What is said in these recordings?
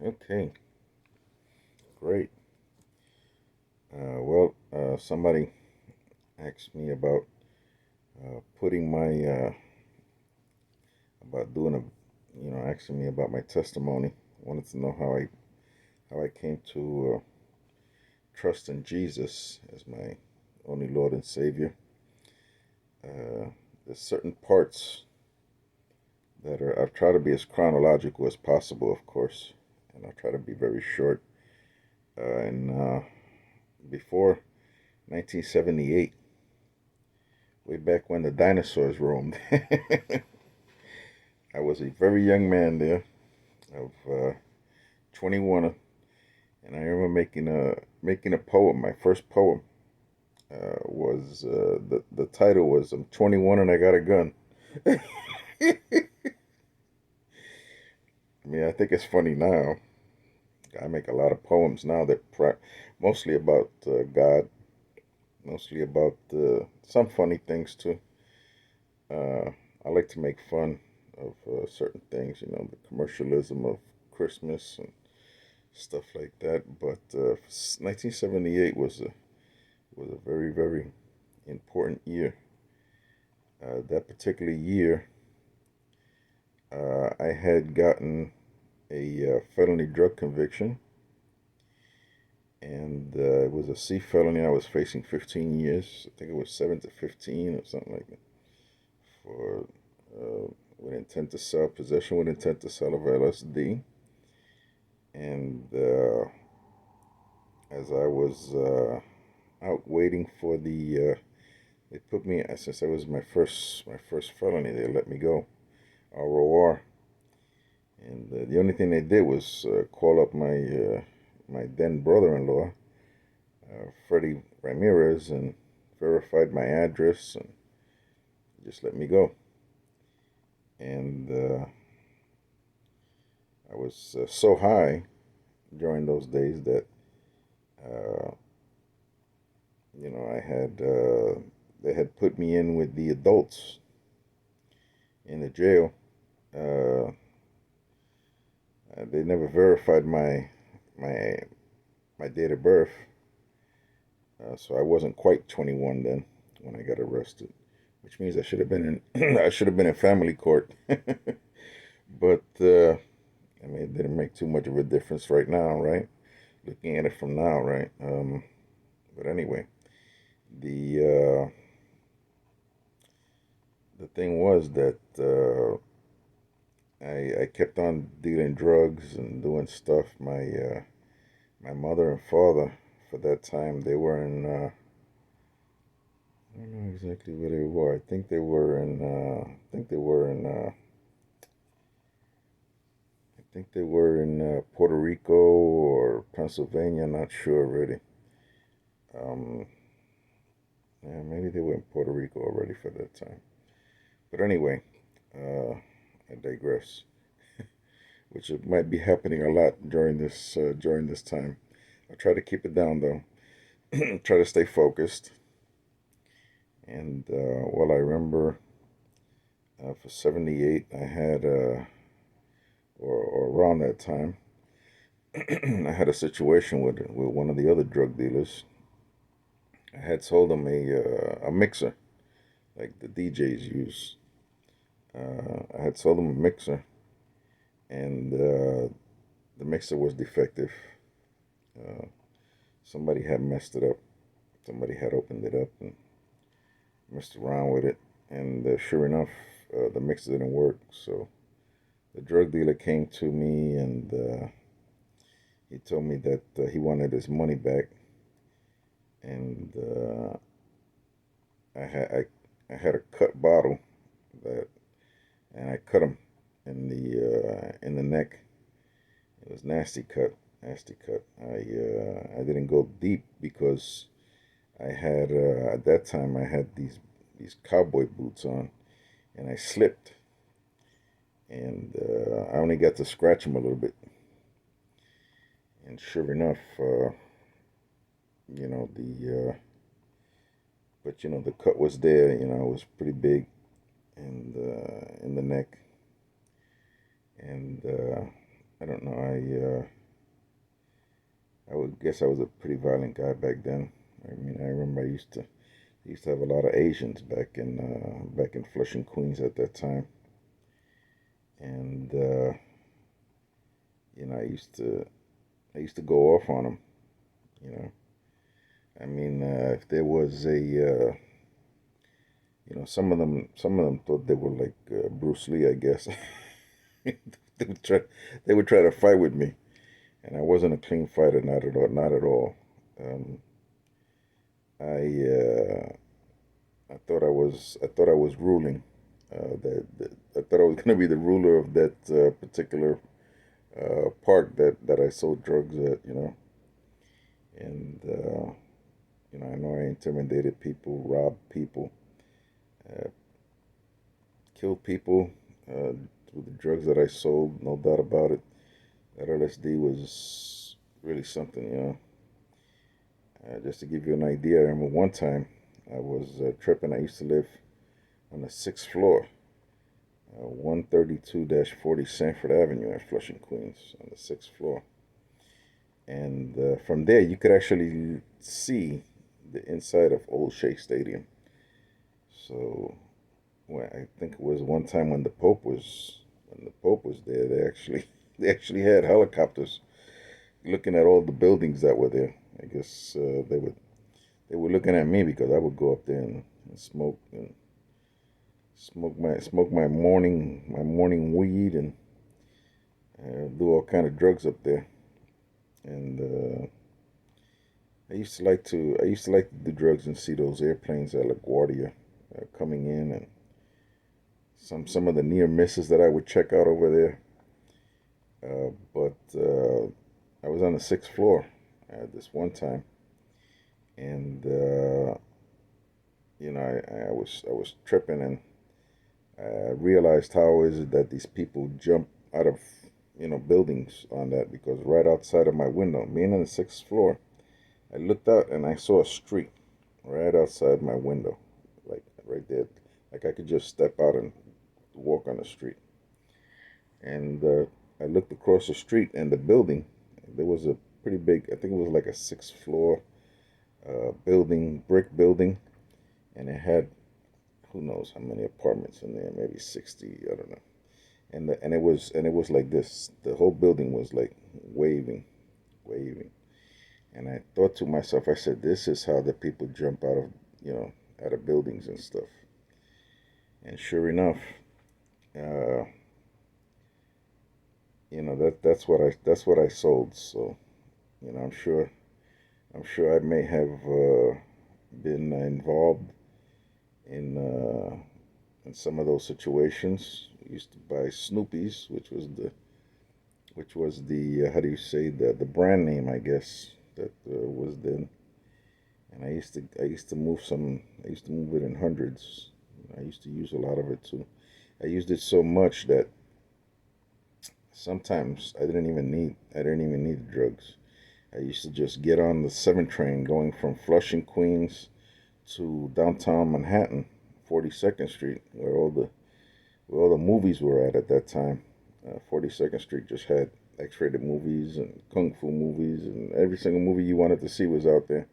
Okay, great. Somebody asked me about putting my about doing asking me about my testimony. Wanted to know how I came to trust in Jesus as my only Lord and Savior. There's certain parts that are I've tried to be as chronological as possible, of course, and I'll try to be very short. And before 1978, way back when the dinosaurs roamed. I was a very young man there of 21, and I remember making a poem. My first poem was the title was "I'm 21 and I got a gun." I mean, I think it's funny now. I make a lot of poems now mostly about God, mostly about some funny things too. I like to make fun of certain things, the commercialism of Christmas and stuff like that. But 1978 was a very very important year. That particular year, I had gotten a felony drug conviction, and it was a C felony. I was facing 15 years. I think it was 7 to 15 or something like that for with intent to sell, possession with intent to sell of LSD. And as I was out waiting for they put me since that was my first felony. They let me go, ROR, and the only thing they did was call up my then brother-in-law, Freddie Ramirez, and verified my address and just let me go. And I was so high during those days that uh, I had they had put me in with the adults in the jail. Uh, they never verified my my date of birth, so I wasn't quite 21 then when I got arrested, which means I should have been in I should have been in family court. But I mean, it didn't make too much of a difference right now, right? Looking at it from now, right? But anyway, the the thing was that I kept on dealing drugs and doing stuff. My mother and father, for that time, they were in. I don't know exactly where they were. I think they were in. I think they were in. I think they were in Puerto Rico or Pennsylvania. Not sure really. Um, yeah, maybe they were in Puerto Rico already for that time. But anyway, uh, I digress. Which it might be happening a lot during this time. I try to keep it down though. Try to stay focused. And I remember for 78, I had or around that time, I had a situation with one of the other drug dealers. I had sold him a mixer like the DJs use. I had sold him a mixer, and the mixer was defective. Uh, Somebody had messed it up. Somebody had opened it up and messed around with it, and sure enough, the mixer didn't work. So the drug dealer came to me, and he told me that he wanted his money back, and I had a cut bottle that, and I cut him in the neck. It was nasty cut, nasty cut. I didn't go deep because I had at that time I had these cowboy boots on, and I slipped, and I only got to scratch him a little bit. And sure enough, you know the cut was there. It was pretty big, and in the neck, and I don't know. I would guess I was a pretty violent guy back then. I mean, I remember I used to have a lot of Asians back in Flushing, Queens at that time, and I used to go off on them. You know, I mean, if there was some of them thought they were like Bruce Lee, I guess. they would try, they would try to fight with me, and I wasn't a clean fighter, not at all, not at all. Um, I I thought I was ruling. I thought I was going to be the ruler of that particular park that I sold drugs at, and I know I intimidated people, robbed people, uh, killed people with the drugs that I sold. No doubt about it. That LSD was really something, just to give you an idea, I remember one time I was tripping. I used to live on the sixth floor, 132-40 Sanford Avenue in Flushing, Queens, on the sixth floor. And from there, you could actually see the inside of Old Shea Stadium. So, well, I think it was one time when the Pope was there. They actually had helicopters looking at all the buildings that were there. I guess they were looking at me because I would go up there and smoke my morning weed and do all kind of drugs up there. And I used to like to do drugs and see those airplanes at LaGuardia coming in, and some of the near misses that I would check out over there. But I was on the sixth floor this one time, and I was tripping, and I realized how is it that these people jump out of buildings on that, because right outside of my window, being on the sixth floor, I looked out and I saw a street right outside my window, like right there, like I could just step out and walk on the street. And I looked across the street, and the building, there was a pretty big, I think it was like a sixth floor building, brick building, and it had who knows how many apartments in there, maybe 60, I don't know. And it was like this. The whole building was like waving, waving. And I thought to myself, I said, this is how the people jump you know, out of buildings and stuff. And sure enough, uh, that's what I sold. So, I'm sure I may have been involved in in some of those situations. We used to buy Snoopy's, which was the how do you say, the brand name, I guess, that was then. And I used to move it in hundreds. I used to use a lot of it too. I used it so much that sometimes I didn't even need drugs. I used to just get on the 7 train going from Flushing, Queens to downtown Manhattan, 42nd Street, where all the movies were at that time. 42nd Street just had X-rated movies and kung fu movies, and every single movie you wanted to see was out there.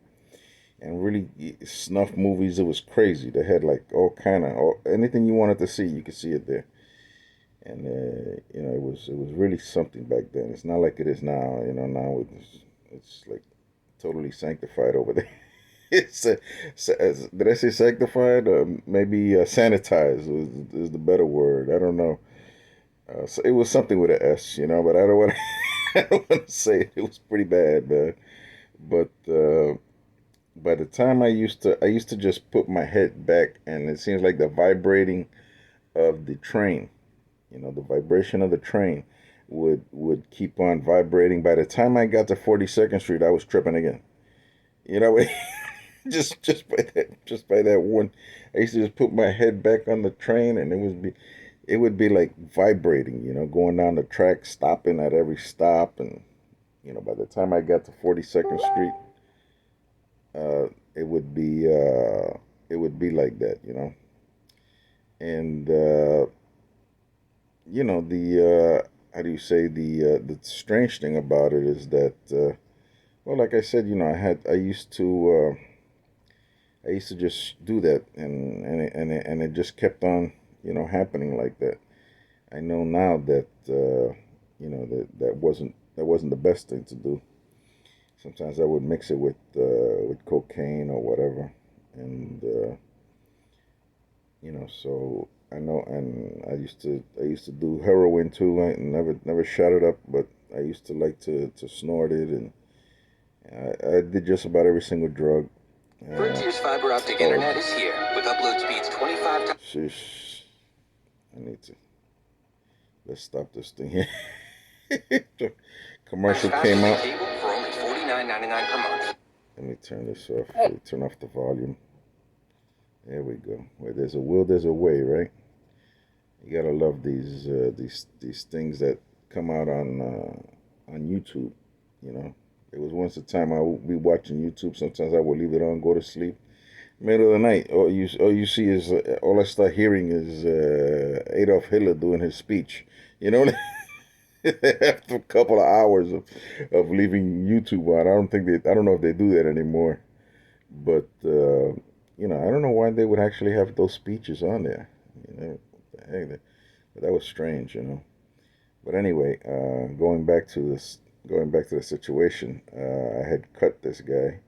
And really, snuff movies, it was crazy. They had like anything you wanted to see, you could see it there. And it was really something back then. It's not like it is now. Now it's like totally sanctified over there. It's did I say sanctified? Maybe sanitized is the better word. I don't know. So it was something with an S, but I don't want to. I don't want to say it. It was pretty bad, man. But by the time I used to just put my head back, and it seems like the vibrating of the train, the vibration of the train would keep on vibrating. By the time I got to 42nd Street, I was tripping again. You know, just by that one, I used to just put my head back on the train, and it would be like vibrating, going down the track, stopping at every stop, and by the time I got to 42nd Street, uh, it would be like that, and the how do you say, the strange thing about it is that well, like I said, I used to just do that, and it just kept on, happening like that. I know now that that wasn't the best thing to do. Sometimes I would mix it with cocaine or whatever, and so I know, and I used to do heroin too. I never shot it up, but I used to like to snort it, and I did just about every single drug. Frontier's fiber optic internet is here with upload speeds 25 times. Sheesh, I need to let's stop this thing here. The commercial Faster came than out. cable for only $49.99 per month. Let me turn this off. Turn off the volume. There we go. Where there's a will, there's a way, right? You gotta love these things that come out on YouTube. You know, there was once a time I would be watching YouTube. Sometimes I would leave it on, go to sleep. Middle of the night, all you see is all I start hearing is Adolf Hitler doing his speech. You know, after a couple of hours of leaving YouTube on, I don't know if they do that anymore. But I don't know why they would actually have those speeches on there. What the heck? That was strange, But anyway, going back to the situation, I had cut this guy,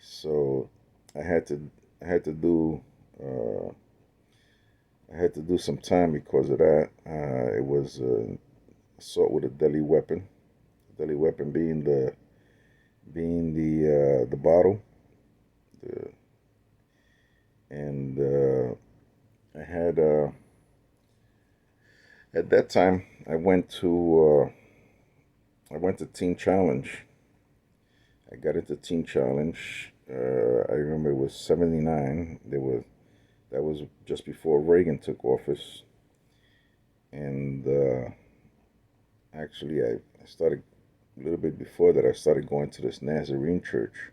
so I had to, I had to do, uh, I had to do some time because of that. It was assault with a deadly weapon. Deadly weapon being the bottle, the, and I had at that time I went to Teen Challenge. I got into Teen Challenge. I remember it was '79. That was just before Reagan took office, and actually I started a little bit before that. I started going to this Nazarene church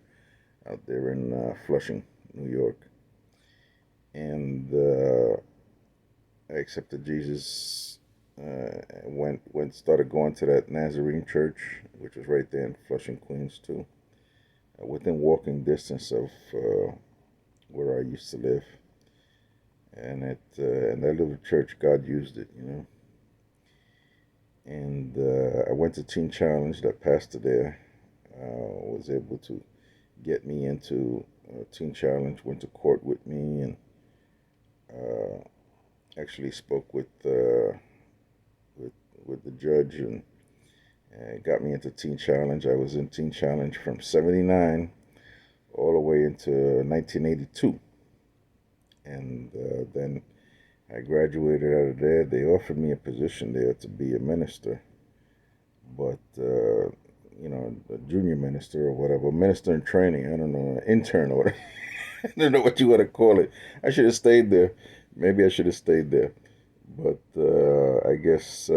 out there in Flushing, New York, and I accepted Jesus. Started going to that Nazarene church, which was right there in Flushing, Queens, too, within walking distance of where I used to live. And that little church, God used it, And I went to Teen Challenge. That pastor there was able to get me into Teen Challenge. Went to court with me, and uh, actually spoke with with the judge, and got me into Teen Challenge. I was in Teen Challenge from '79 all the way into 1982, and then I graduated out of there. They offered me a position there to be a minister, but a junior minister or whatever, minister in training. I don't know, intern or whatever. I don't know what you want to call it. I should have stayed there. Maybe I should have stayed there, but I guess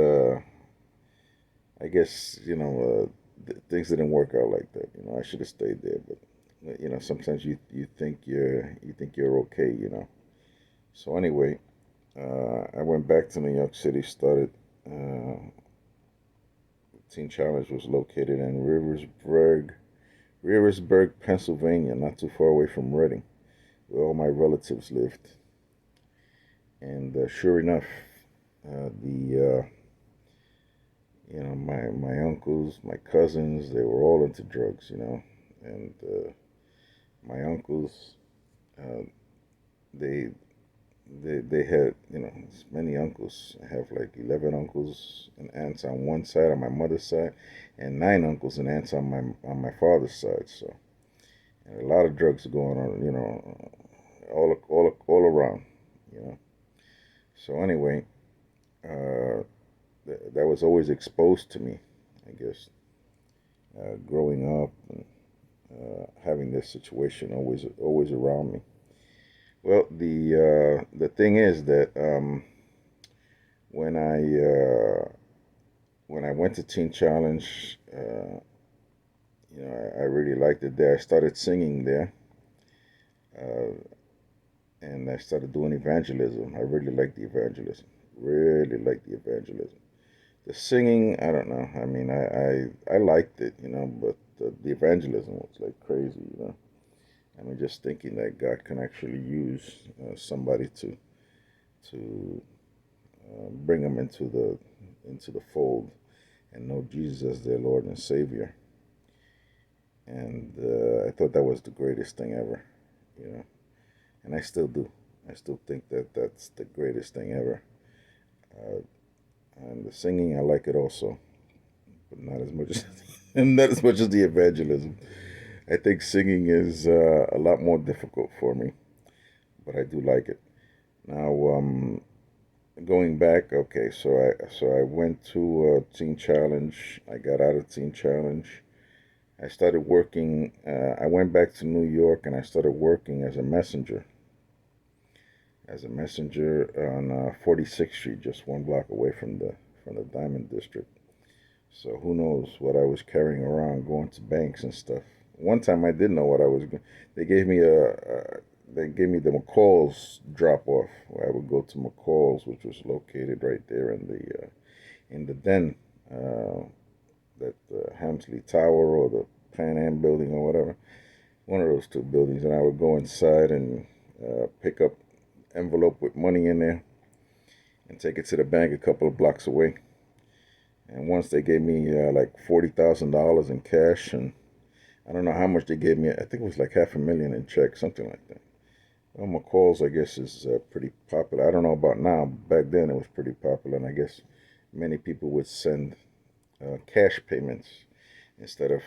things didn't work out like that. I should have stayed there, but sometimes you think you're okay. So anyway, I went back to New York City. Started. Teen Challenge was located in Riversburg, Pennsylvania, not too far away from Reading, where all my relatives lived. And sure enough, the my uncles, my cousins, they were all into drugs, and my uncles, uh, they they had many uncles. I have like 11 uncles and aunts on one side on my mother's side, and 9 uncles and aunts on my father's side. So and a lot of drugs going on, all around, you know. So anyway, uh, that was always exposed to me, I guess, growing up and having this situation always around me. Well, the thing is that when I when I went to Teen Challenge, I really liked it there. I started singing there, uh, and I started doing evangelism. I really liked the evangelism. Really liked the evangelism. The singing, I don't know. I mean, I liked it, you know, but the evangelism was like crazy, you know. I mean, just thinking that God can actually use somebody to bring them into the fold and know Jesus as their Lord and Savior. And I thought that was the greatest thing ever, you know. And I still do. I still think that that's the greatest thing ever. Uh, and the singing, I like it also, but not as much as not as much as the evangelism. I think singing is a lot more difficult for me, but I do like it. Now, going back, okay, so I went to Teen Challenge. I got out of Teen Challenge. I started working. I went back to New York and I started working as a messenger on 46th Street, just one block away from the Diamond District. So who knows what I was carrying around, going to banks and stuff. One time I didn't know what I was. They gave me they gave me the McCall's drop off. Where I would go to McCall's, which was located right there in the den, that Hamsley Tower or the Pan Am building or whatever. One of those two buildings, and I would go inside and pick up envelope with money in there and take it to the bank a couple of blocks away. And once they gave me like $40,000 in cash, and I don't know how much they gave me. I think it was like half a million in checks, something like that. Well, McCall's, I guess, is pretty popular. I don't know about now. Back then, it was pretty popular, and I guess many people would send cash payments instead of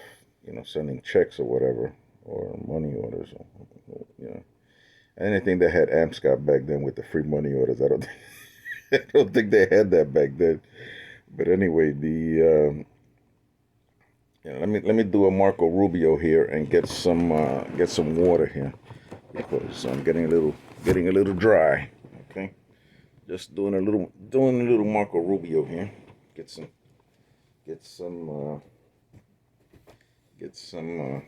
sending checks or whatever or money orders. Or, anything that had AMSCOP back then with the free money orders. I don't I don't think they had that back then. But anyway, let me do a Marco Rubio here and get some water here because I'm getting a little dry. Okay, just doing a little Marco Rubio here. Get some get some get some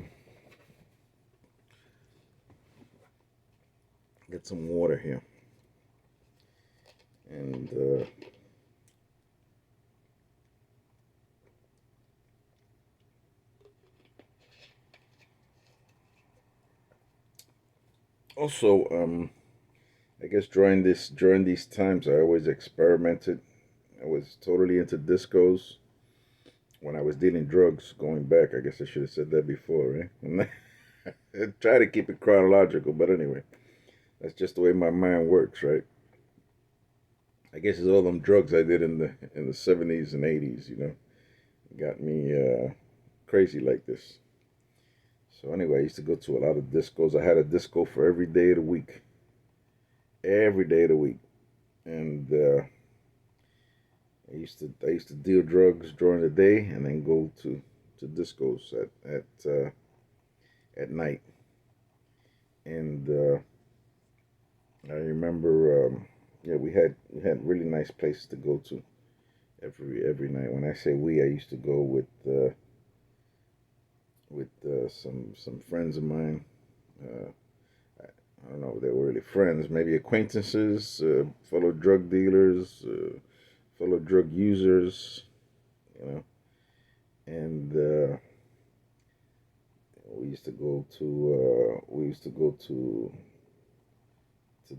get some water here and. Also, I guess during these times, I always experimented. I was totally into discos when I was dealing drugs. Going back, I guess I should have said that before, right? I try to keep it chronological, but anyway, that's just the way my mind works, right? I guess it's all them drugs I did in the '70s and '80s, got me crazy like this. So anyway, I used to go to a lot of discos. I had a disco for every day of the week, and I used to deal drugs during the day and then go to discos at night. And I remember, yeah, we had really nice places to go to every night. When I say we, I used to go with some friends of mine. Uh, I don't know if they were really friends, maybe acquaintances, fellow drug dealers, fellow drug users, you know. And we used to go to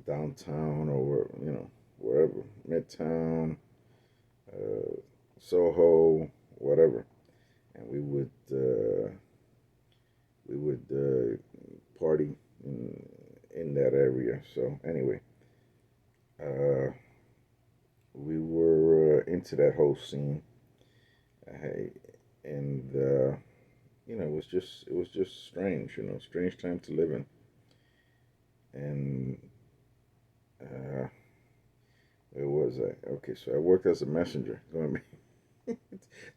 downtown or wherever, Midtown, uh, Soho, whatever, and we would party in that area. So anyway, uh, we were into that whole scene, uh, and it was just strange, strange time to live in, and uh, where was I? Okay, so I worked as a messenger. Going This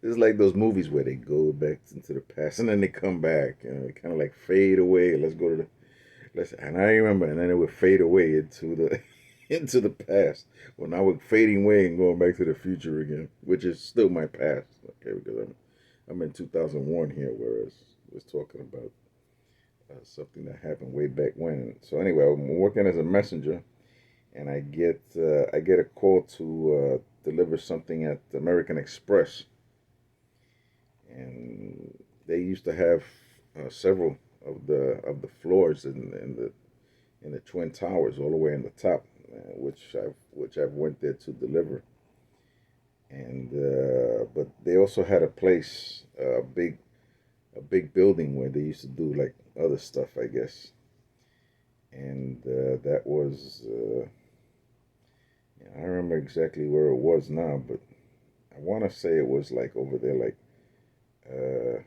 is like those movies where they go back into the past and then they come back. They kind of like fade away. Let's go to the let's. And I remember, and then it would fade away into the into the past. Well, now we're fading away and going back to the future again, which is still my past. Okay, because I'm in 2001 here, whereas I was talking about something that happened way back when. So anyway, I'm working as a messenger, and I get a call deliver something at American Express, and they used to have several of the floors in the Twin Towers, all the way in the top, which I've went there to deliver. And but they also had a place, a big building where they used to do like other stuff, I guess. And that was yeah, I don't remember exactly where it was now, but I want to say it was like over there, like uh,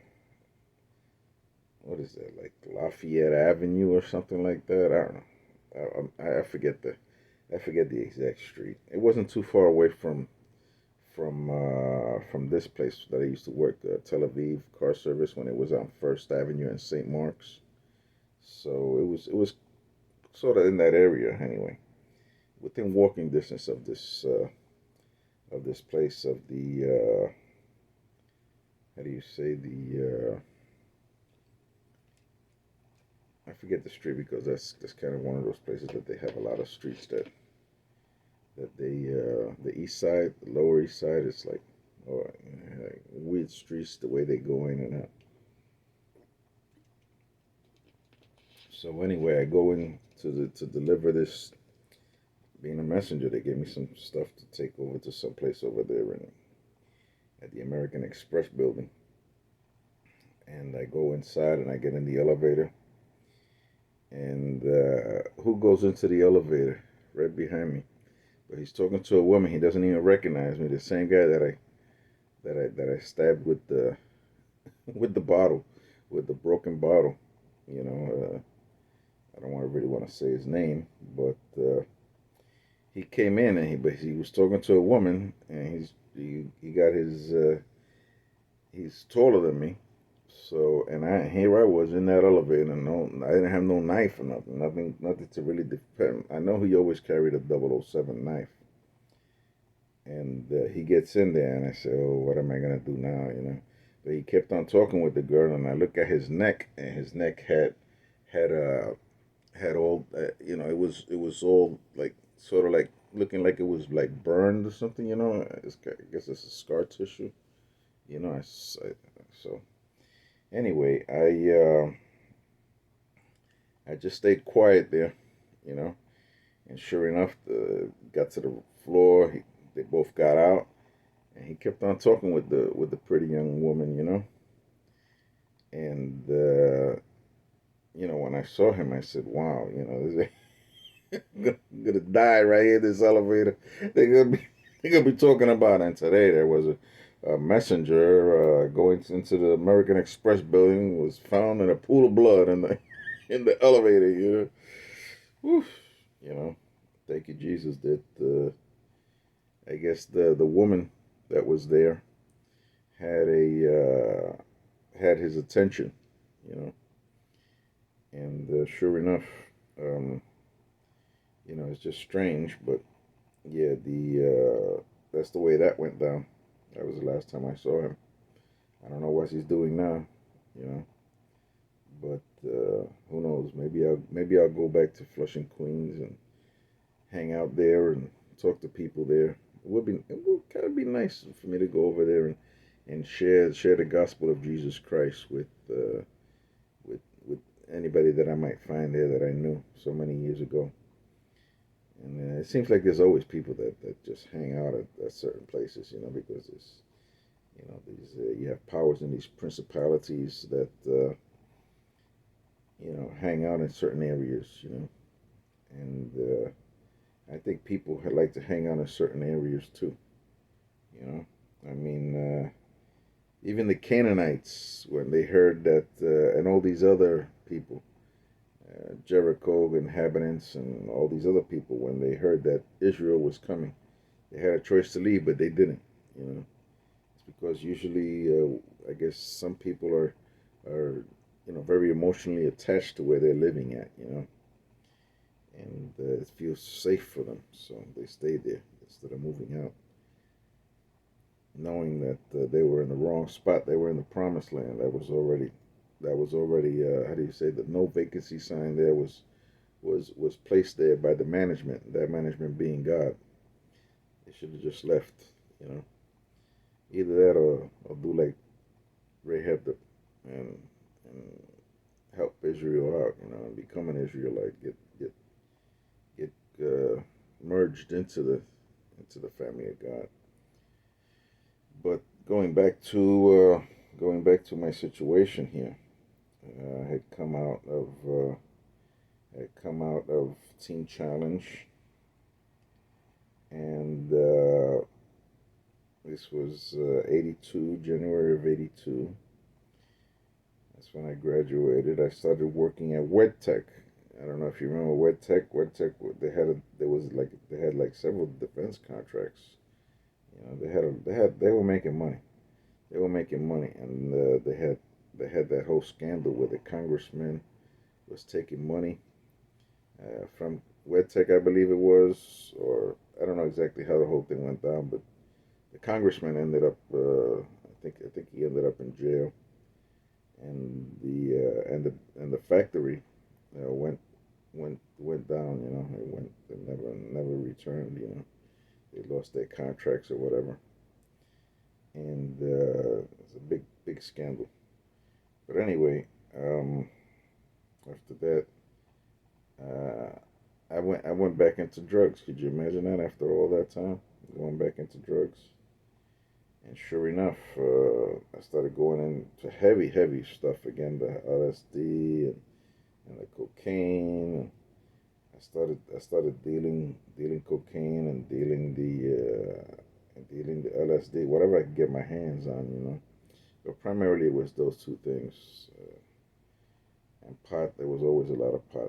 what is that, like Lafayette Avenue or something like that. I don't know. I forget I forget the exact street. It wasn't too far away from this place that I used to work, Tel Aviv Car Service, when it was on First Avenue in St. Mark's. So it was sort of in that area anyway, within walking distance of this place, of the how do you say, the I forget the street, because that's kind of one of those places that they have a lot of streets that they the east side, the lower east side, is like, oh, like weird streets the way they go in and out. So anyway, I go in to deliver this. Being a messenger, they gave me some stuff to take over to some place over there at the American Express building. And I go inside and I get in the elevator. And who goes into the elevator right behind me? But he's talking to a woman. He doesn't even recognize me. The same guy that I stabbed with the with the bottle, with the broken bottle. You know, I don't really want to say his name, but he came in and he was talking to a woman, and he got his he's taller than me. So, and here I was in that elevator, and no, I didn't have no knife or nothing to really defend. I know he always carried a 007 knife. And he gets in there, and I say, "Oh, what am I gonna do now?" You know. But he kept on talking with the girl, and I look at his neck, and his neck had had all you know. It was all like, sort of like looking like it was like burned or something. You know, I guess it's a scar tissue. You know, so anyway, I just stayed quiet there. You know, and sure enough, got to the floor. They both got out, and he kept on talking with the pretty young woman, you know. And you know, when I saw him, I said, "Wow, you know, this I'm gonna die right here in this elevator." They're gonna be they're gonna be talking about. And today there was a messenger going into the American Express building, was found in a pool of blood in the in the elevator. You know, whew, you know. Thank you, Jesus. That I guess the woman that was there had had his attention, you know. And sure enough, um, you know, it's just strange, but yeah, the that's the way that went down. That was the last time I saw him. I don't know what he's doing now, you know. But who knows? Maybe I'll go back to Flushing, Queens, and hang out there and talk to people there. It would kind of be nice for me to go over there and share the gospel of Jesus Christ with anybody that I might find there that I knew so many years ago. And it seems like there's always people that just hang out at certain places, you know, because it's, you know, these you have powers and these principalities that you know, hang out in certain areas, you know. And I think people like to hang out in certain areas too, you know. I mean, even the Canaanites, when they heard that, and all these other people, Jericho inhabitants and all these other people, when they heard that Israel was coming, they had a choice to leave, but they didn't. You know, it's because usually, I guess some people are, you know, very emotionally attached to where they're living at. You know, and it feels safe for them, so they stay there instead of moving out, knowing that they were in the wrong spot. They were in the promised land. That was already how do you say, that no vacancy sign there was placed there by the management, that management being God. They should have just left. You know, either that or do like Rahab and help Israel out. You know, and become an Israelite. Get merged into the family of God. But going back to my situation here, I had come out of Teen Challenge, and this was 82, January of 82. That's when I graduated. I started working at WedTech. I don't know if you remember WedTech. WedTech, they had like several defense contracts. You know, they were making money. They were making money, and they had that whole scandal where the congressman was taking money from WedTech, I believe it was, or I don't know exactly how the whole thing went down, but the congressman ended up, I think he ended up in jail, and the factory went down. You know, they never returned. You know, they lost their contracts or whatever, and it's a big scandal. But anyway, after that, uh, I went back into drugs. Could you imagine that after all that time going back into drugs? And sure enough, I started going into heavy stuff again, the LSD and the cocaine. And I started dealing cocaine and dealing the LSD, whatever I could get my hands on, you know. But primarily it was those two things. And pot, there was always a lot of pot